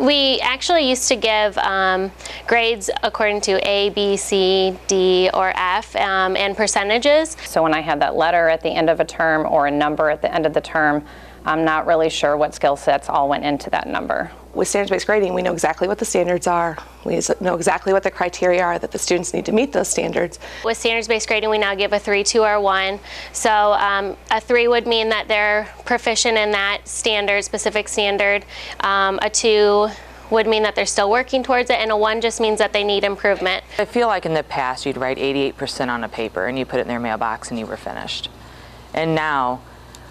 We actually used to give grades according to A, B, C, D, or F, and percentages. So when I had that letter at the end of a term or a number at the end of the term, I'm not really sure what skill sets all went into that number. With standards-based grading, we know exactly what the standards are. We know exactly what the criteria are that the students need to meet those standards. With standards-based grading, we now give a 3, 2, or 1. So a 3 would mean that they're proficient in that standard, specific standard. A 2 would mean that they're still working towards it, and a 1 just means that they need improvement. I feel like in the past you'd write 88% on a paper and you put it in their mailbox and you were finished. And now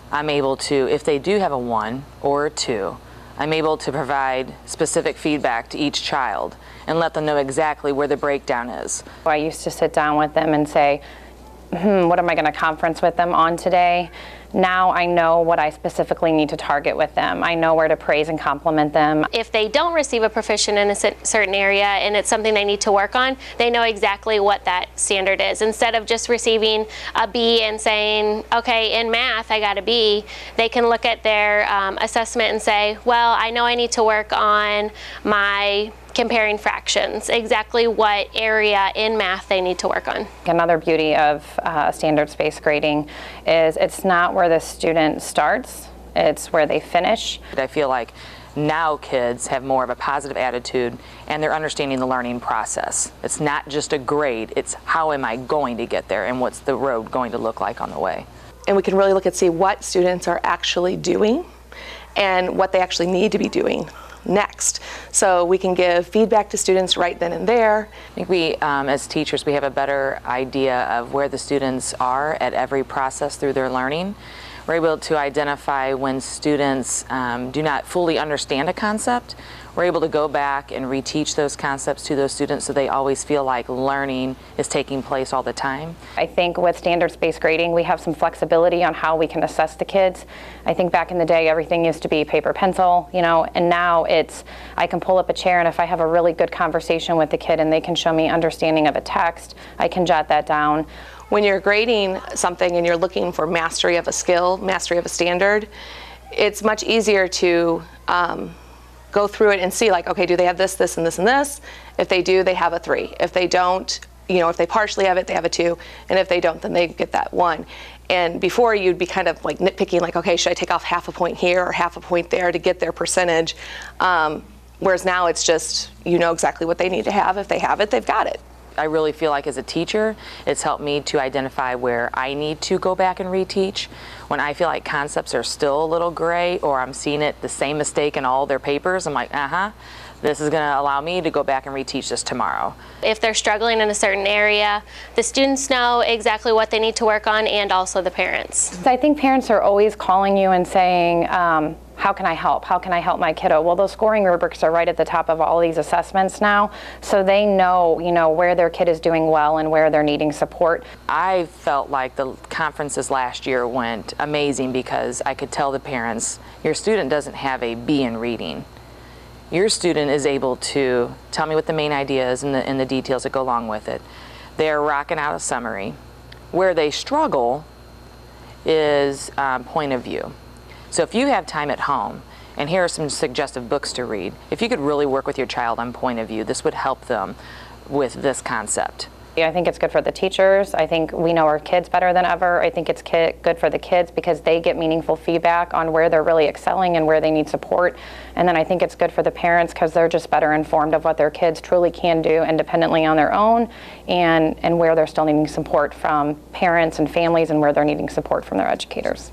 I'm able to, if they do have a 1 or a 2, I'm able to provide specific feedback to each child and let them know exactly where the breakdown is. I used to sit down with them and say, what am I going to conference with them on today? Now I know what I specifically need to target with them. I know where to praise and compliment them. If they don't receive a proficient in a certain area and it's something they need to work on, they know exactly what that standard is. Instead of just receiving a B and saying, okay, in math I got a B, they can look at their assessment and say, well, I know I need to work on my comparing fractions, exactly what area in math they need to work on. Another beauty of standards-based grading is it's not where the student starts, it's where they finish. I feel like now kids have more of a positive attitude and they're understanding the learning process. It's not just a grade, it's how am I going to get there and what's the road going to look like on the way. And we can really look and see what students are actually doing and what they actually need to be doing next. So we can give feedback to students right then and there. I think we, as teachers, we have a better idea of where the students are at every process through their learning. We're able to identify when students do not fully understand a concept. We're able to go back and reteach those concepts to those students so they always feel like learning is taking place all the time. I think with standards-based grading, we have some flexibility on how we can assess the kids. I think back in the day, everything used to be paper, pencil, and now it's, I can pull up a chair and if I have a really good conversation with the kid and they can show me understanding of a text, I can jot that down. When you're grading something and you're looking for mastery of a skill, mastery of a standard, it's much easier to go through it and see, like, okay, do they have this, this, and this, and this? If they do, they have a 3. If they don't, if they partially have it, they have a 2. And if they don't, then they get that 1. And before, you'd be kind of like nitpicking, like, okay, should I take off half a point here or half a point there to get their percentage? Whereas now it's just, exactly what they need to have. If they have it, they've got it. I really feel like as a teacher, it's helped me to identify where I need to go back and reteach. When I feel like concepts are still a little gray or I'm seeing it the same mistake in all their papers, I'm like, this is going to allow me to go back and reteach this tomorrow. If they're struggling in a certain area, the students know exactly what they need to work on and also the parents. I think parents are always calling you and saying, how can I help? How can I help my kiddo? Well, those scoring rubrics are right at the top of all these assessments now, so they know, where their kid is doing well and where they're needing support. I felt like the conferences last year went amazing because I could tell the parents, your student doesn't have a B in reading. Your student is able to tell me what the main idea is and the details that go along with it. They're rocking out a summary. Where they struggle is point of view. So if you have time at home, and here are some suggestive books to read, if you could really work with your child on point of view, this would help them with this concept. I think it's good for the teachers. I think we know our kids better than ever. I think it's good for the kids because they get meaningful feedback on where they're really excelling and where they need support. And then I think it's good for the parents because they're just better informed of what their kids truly can do independently on their own and where they're still needing support from parents and families and where they're needing support from their educators.